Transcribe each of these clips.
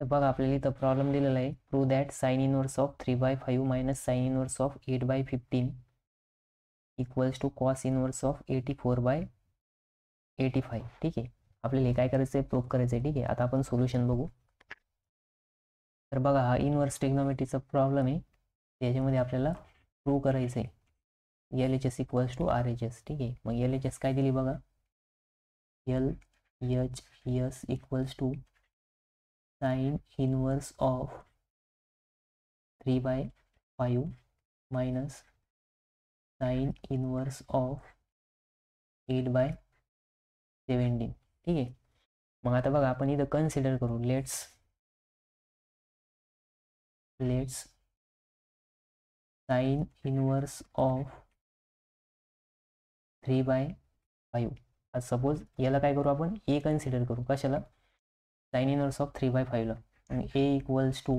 तर बघा आपल्याला इथं प्रॉब्लेम दिलेला आहे, prove that sine inverse of 3/5 minus sine inverse of 8/15 equals to cos inverse of 84/85. ठीक आहे, आपल्याला हे काय करायचं आहे, प्रूव्ह करायचं आहे. ठीक आहे, आता आपण सोल्युशन बघू. तर बघा हा इनवर्स ट्रिग्नोमेट्रीचा प्रॉब्लेम आहे, त्याच्यामध्ये आपल्याला प्रूव्ह करायचं आहे L H S equals to R H S. ठीक आहे, मग एल एच एस काय दिली बघा, L H S equals to sine inverse of 3/5 minus sine inverse of 8/17. ठीक आहे, मग आता बघा आपण इथं कन्सिडर करू, लेट्स साइन इनवर्स ऑफ 3/5. आज सपोज याला काय करू, आपण ए कन्सिडर करू. कशाला? साइन इनवर्स ऑफ 3/5 ला. आणि A equals to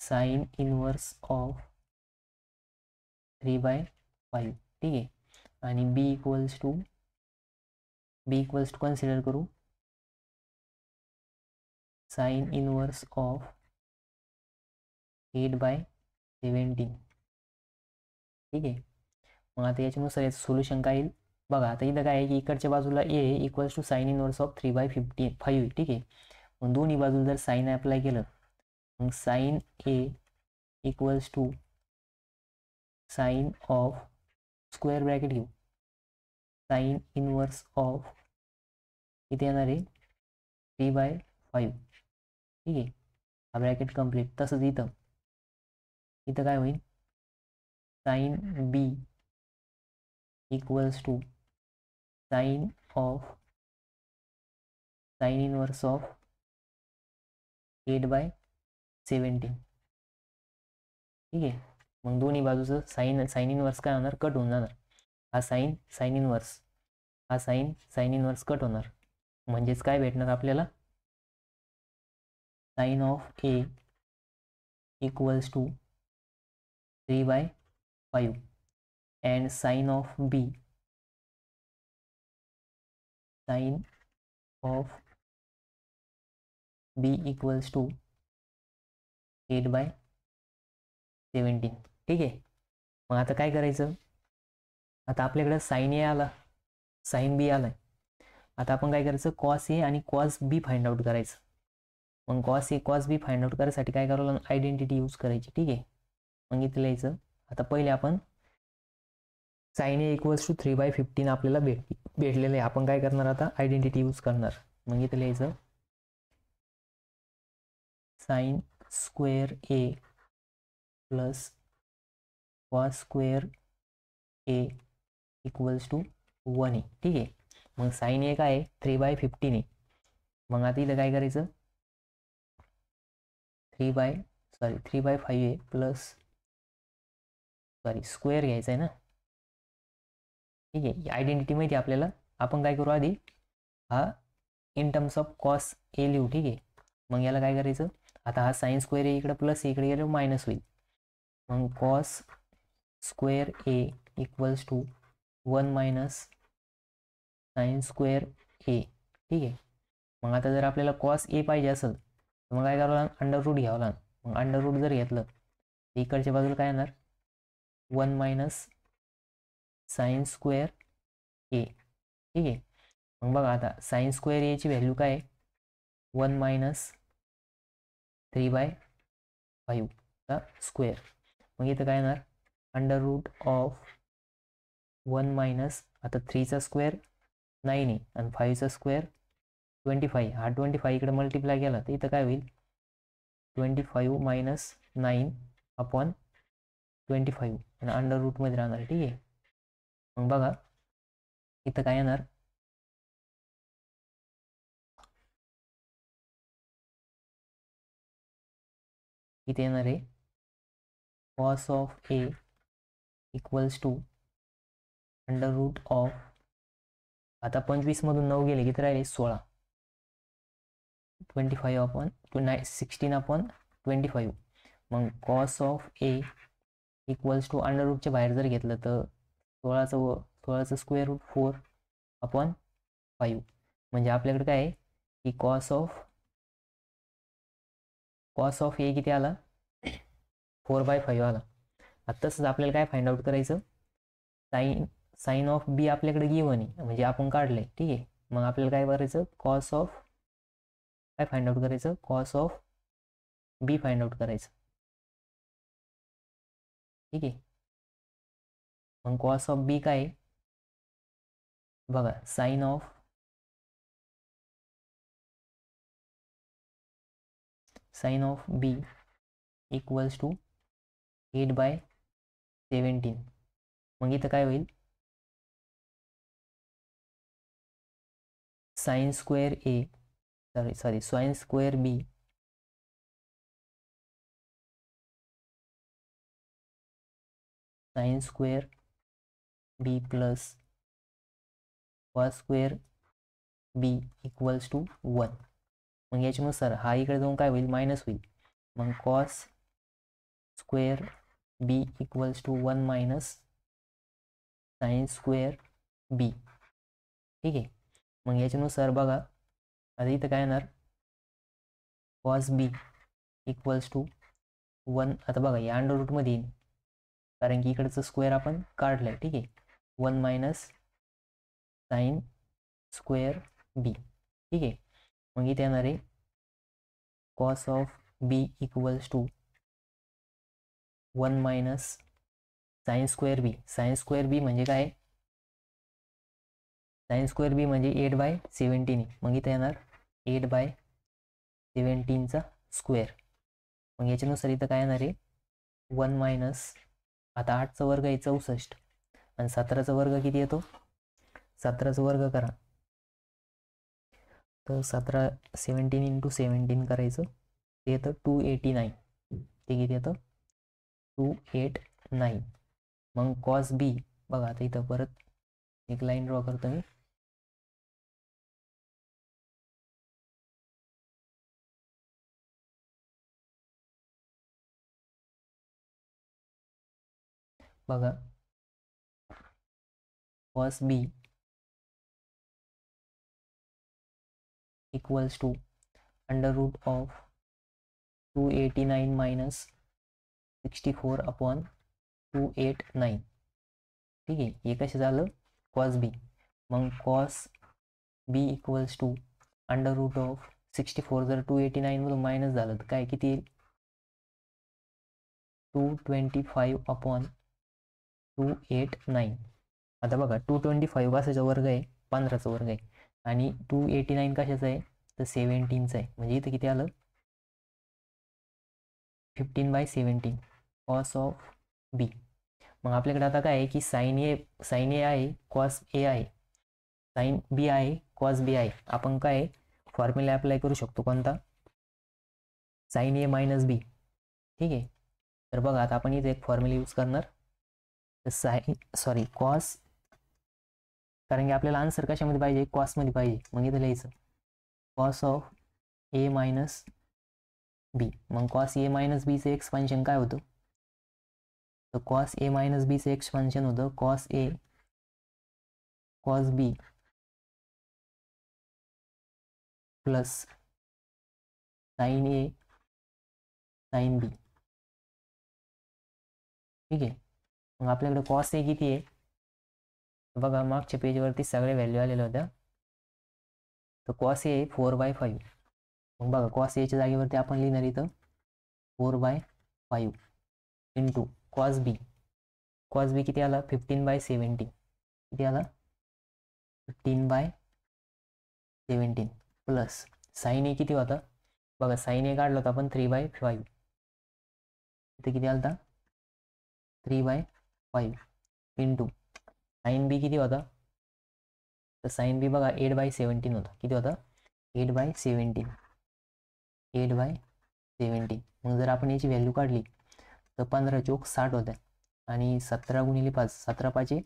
sine inverse of 3/5. ठीक आहे, आणि बी इक्वल्स टू कन्सिडर करू साइन इनवर्स ऑफ 8/17. ठीक आहे, मग आता याच्यानुसार याचं सोल्युशन काय येईल बघा. आता इथं काय आहे की इकडच्या बाजूला A equals to sine inverse of 3/5. ठीक आहे, मग दोन्ही बाजूला जर साइन अप्लाय केलं, मग sine A equals to sine of square bracket घेऊ, साइन इनवर्स ऑफ इथे येणार आहे 3/5. ठीक आहे, हा ब्रॅकेट कम्प्लीट. तसंच इथं काय होईल, sine B equals to sine of sine inverse of 8/17. ठीक आहे, मग दोन्ही बाजूचं साइन इनवर्स काय होणार, कट होऊन जाणार. हा साइन इनवर्स, हा साइन इनवर्स कट होणार. म्हणजेच काय भेटणार आपल्याला, sine of A equals to 3/5 and sine of B equals to 8/17. ठीक आहे, मग आता काय करायचं, आता आपल्याकडे साइन ए आला, साइन बी आलाय. आता आपण काय करायचं, कॉस ए आणि कॉस बी फाइंड आउट करायचं. मग cos A cos B find out करायसाठी काय करावं लागेल, आयडेंटिटी यूज करायची. ठीक आहे, मग इथे लिहायचं. आता पहिले आपण साइन ए इक्वल्स टू 3/15 आपल्याला भेटलेलं आहे. आपण काय करणार, आता आयडेंटिटी यूज करणार. मग इथे लिहायचं sine square A plus cos square A equals to 1 आहे. ठीक आहे, मग साइन ए काय आहे, 3/15 आहे. मग आता इथं काय करायचं, 3/5 आहे प्लस स्क्वेअर घ्यायचा आहे ना. ठीक आहे, आयडेंटिटी माहिती आपल्याला. आपण काय करू, आधी हा in terms of cos A लिहू. ठीक आहे, मग याला काय करायचं, आता हा साइन स्क्वेअर ए इकडे प्लस इकडे गेलं मायनस होईल. मग cos square A equals to 1 minus sine square A. ठीक आहे, मग आता जर आपल्याला कॉस ए पाहिजे असेल तर मग काय करावं लागेल, अंडर रूट घ्यावं लागेल. मग अंडर रूट जर घेतलं तर इकडच्या बाजूला काय येणार, 1 मायनस साइन स्क्वेअर ए. ठीक आहे, मग बघा आता साइन स्क्वेअर एची व्हॅल्यू काय आहे, 1 मायनस 3/5 चा स्क्वेअर. मग इथं काय येणार, अंडर रूट ऑफ 1 मायनस, आता 3चा स्क्वेअर 9 आहे आणि 5चा स्क्वेअर 25. हा 25 इकडे मल्टिप्लाय केला तर इथं काय होईल, 25 मायनस 9 अपॉन 25 आणि अंडर रूटमध्ये राहणार. ठीक आहे, मग बघा इथं काय येणार, इथे येणार आहे cos of A equals to under root of, आता 25 मधून 9 गेले किती राहिले, 16. 25 अपॉन 16 अपॉन 25. मग cos of A equals to under रूटच्या बाहेर जर घेतलं तर 16चं स्क्वेअर रूट 4 अपॉन 5. म्हणजे आपल्याकडे काय आहे की कॉस ऑफ कॉस ऑफ ए किती आला 4/5 आला. आता तसंच आपल्याला काय फाइंड आउट करायचं, साईन ऑफ बी आपल्याकडे गिवन आहे म्हणजे आपण काढलंय. ठीक आहे, मग आपल्याला काय करायचं, कॉस ऑफ काय फाइंड आउट करायचं, cos of B find out करायचं. ठीक आहे, मग कॉस ऑफ बी काय बघा, sine of B equals to 8/17. मग इथं काय होईल, sine square A sorry sine square B sine square B plus cos square B equals to 1. मग याच्यानुसार हा इकडे जाऊन काय होईल, मायनस होईल. मग cos square B equals to 1 minus sine square B. ठीक आहे, मग याच्यानुसार बघा आता इथं काय येणार, कॉस बी इक्वल्स टू 1. आता बघा या अंडर रूटमध्ये येईल कारण की इकडचं स्क्वेअर आपण काढलंय. ठीक आहे, 1 मायनस साईन स्क्वेअर बी. ठीक आहे, मग इथे येणार आहे cos of B equals to 1 minus sine square B. Sine square B म्हणजे काय, साईन स्क्वेअर बी म्हणजे 8/17. मग इथे येणार 8/17चा स्क्वेअर. मग याच्यानुसार इथं काय येणार आहे 1 मायनस, आता 8चा वर्ग आहे 64 आणि 17चा वर्ग किती येतो, 17चा वर्ग करा तर 17 इंटू 17 करायचं ते येतं 289. ते किती येतं 289. मग कॉस बी बघा, आता इथं परत एक लाईन ड्रॉ करतो मी. बघा cos B equals to under root of 289 minus 64/289. ठीक आहे, हे कसे झालं कॉस बी. मग cos B equals to under root of 64 जर 289 मधून मायनस झालं तर काय किती येईल 225/289. आता बघा 225 कशाचा वर्ग आहे 15चा वर्ग आहे आणि 289 कशाचा आहे तर 17चा आहे. म्हणजे इथं किती आलं 15/17 कॉस ऑफ बी. मग आपल्याकडे आता काय आहे की साईन ए आहे, कॉस ए आहे, साईन बी आहे, कॉस बी आहे. आपण काय फॉर्म्युला अप्लाय करू शकतो कोणता, साईन ए मायनस बी. ठीक आहे, तर बघा आता आपण इथे एक फॉर्म्युला यूज करणार कॉस, कारण की आपल्याला आन्सर कशामध्ये पाहिजे कॉसमध्ये पाहिजे. मग इथे लिहायचं cos of A minus B. मग कॉस ए मायनस बीचं एक्सपान्शन काय होतं, तर कॉस ए मायनस बीचं एक्सपान्शन होतं cos A cos B plus sine A sine B. ठीक आहे, मग आपल्याकडे कॉस ए किती आहे बघा, मागच्या पेजवरती सगळ्या व्हॅल्यू आलेल्या होत्या. तर कॉस ए 4/5. मग बघा कॉस एच्या जागेवरती आपण लिहिणार इथं 4/5 इंटू कॉस बी. कॉस बी किती आला 15/17. किती आला 15/17 प्लस साईन ए किती होता बघा, साईन ए काढला होता आपण 3/5. इथे किती आला 3/5 इंटू साईन बी किती होता, तर साईन बी बघा 8/17 होता. किती होता 8/17. मग जर आपण याची व्हॅल्यू काढली तर 15 चोक 60 होत्या आणि 17 गुणिले 5 17 पाचे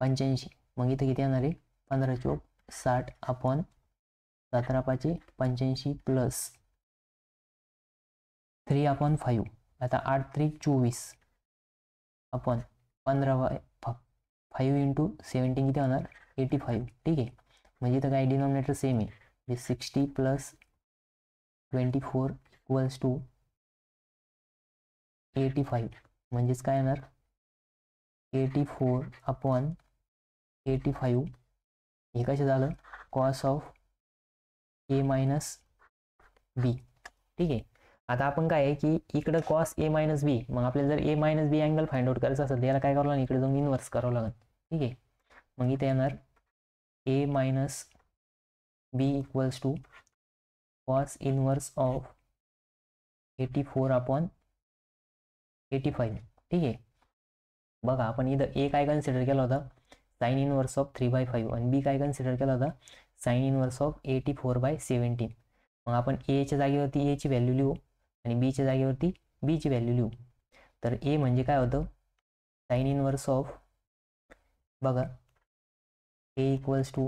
85. मग इथं किती येणार आहे 15 चोक 60/17 पाचे 85 प्लस 3/5. आता 8 3 24 आपण 15/5 इंटू 17 किती होणार 85. ठीक आहे, म्हणजे इथं काय डिनॉमिनेटर सेम आहे 60 प्लस 24 इक्वल्स टू 85 म्हणजेच काय येणार 84/85 हे कसे झालं कॉस ऑफ ए मायनस बी. ठीक आहे. आता आपण काय आहे की इकडं कॉस ए मायनस बी, मग आपल्याला जर A minus B angle find out करायचं असेल त्याला काय करावं लागेल इकडे जाऊन इनवर्स करावं लागेल. ठीक आहे. मग इथे येणार A minus B equals to cos inverse of 84/85. ठीक आहे. बघा आपण इथं ए काय कन्सिडर केला होता साइन इनवर्स ऑफ 3/5 आणि बी काय कन्सिडर केला होता साइन इनवर्स ऑफ 84/17. मग आपण एच्या जागेवरती ए ची व्हॅल्यू लिहू आणि बीच्या जागेवरती बी ची व्हॅल्यू लिहू. तर ए म्हणजे काय होतं साइन इनवर्स ऑफ बघा A equals to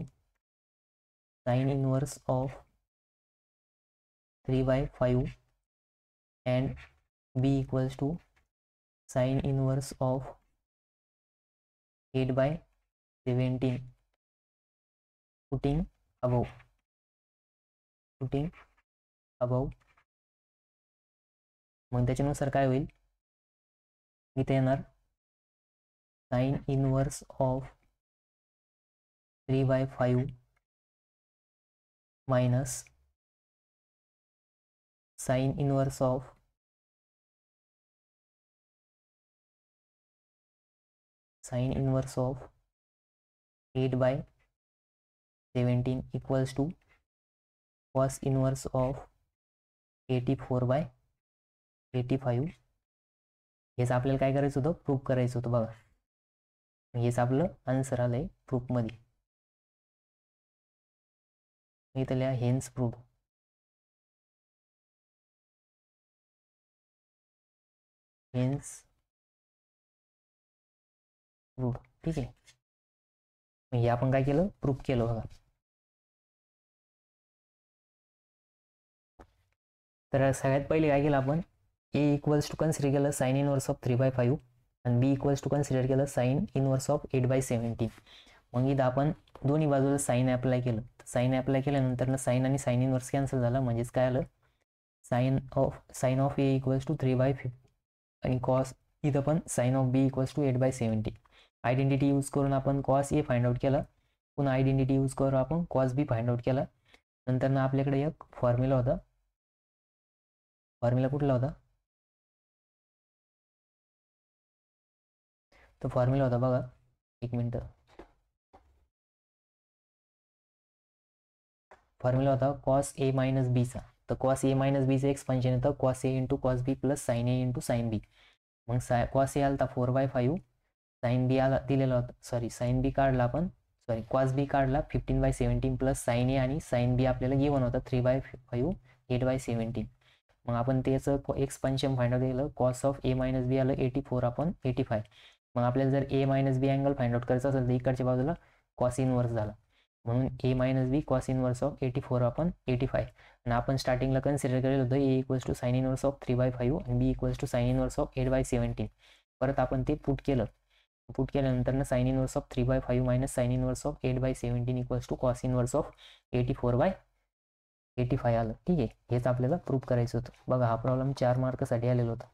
sine inverse of 3/5 and B equals to sine inverse of 8/17 putting above. मग त्याच्यानुसार काय होईल इथे येणार sine inverse of 3/5 minus sine inverse of 8/17 equals to cos inverse of 84/85. हेच आपल्याला काय करायचं होतं प्रूफ करायचं होतं. बघा हेच आपलं आन्सर आलंय प्रूफमध्ये. इथं लिहा हेन्स प्रूफ. ठीक आहे. हे आपण काय केलं प्रूफ केलं. बघा तर सगळ्यात पहिले काय केलं आपण ए इक्वल्स टू कन्सिडर केलं साइन इनवर्स ऑफ 3/5 आणि बी इक्वल्स टू कन्सिडर केलं साइन इनवर्स ऑफ 8/17. मग इथं आपण दोन्ही बाजूला साइन अप्लाय केलं. साइन अप्लाय केल्यानंतर साइन आणि साइन इनवर्स कॅन्सल झाला म्हणजेच काय आलं sine of A equals to 3/5 आणि कॉस इथं पण sine of B equals to 8/17. Identity use करून आपण कॉस ए फाइंड आउट केला. पुन्हा आयडेंटिटी यूज करून आपण कॉस बी फाइंड आउट केला. नंतर ना आपल्याकडे एक फॉर्म्युला होता. फॉर्म्युला कुठला होता तो फॉर्म्युला होता बघा एक मिनिट. फॉर्म्युला होता कॉस ए मायनस बीचा. तर कॉस ए मायनस बीचं एक्सपान्शन येतं cos A into cos B plus sign A into sine B. मग कॉस ए आला 4/5 साइन बी आला दिलेला होता साइन बी काढला आपण कॉस बी काढला 15/17 प्लस साइन ए आणि साइन बी आपल्याला गिवन होता 3/5 8/17. मग आपण त्याचं एक्सपान्शन फाइंड आउट केलं cos of A minus B आलं 84/85. मग आपल्याला जर A minus B angle find out करायचं असेल तर इकडच्या बाजूला कॉस इनवर्स झाला म्हणून A minus B cos inverse of 84/85. आणि आपण स्टार्टिंगला कन्सिडर केलेलं होतं A equals to sine inverse of 3/5 आणि B equals to sine inverse of 8/17. परत आपण ते पुट केल्यानंतर ना sine inverse of 3/5 minus sine inverse of 8/17 equals to cos inverse of 84/85 आलं. ठीक आहे. हेच आपल्याला प्रूफ करायचं होतं. बघा हा प्रॉब्लेम 4 मार्कसाठी आलेला होता.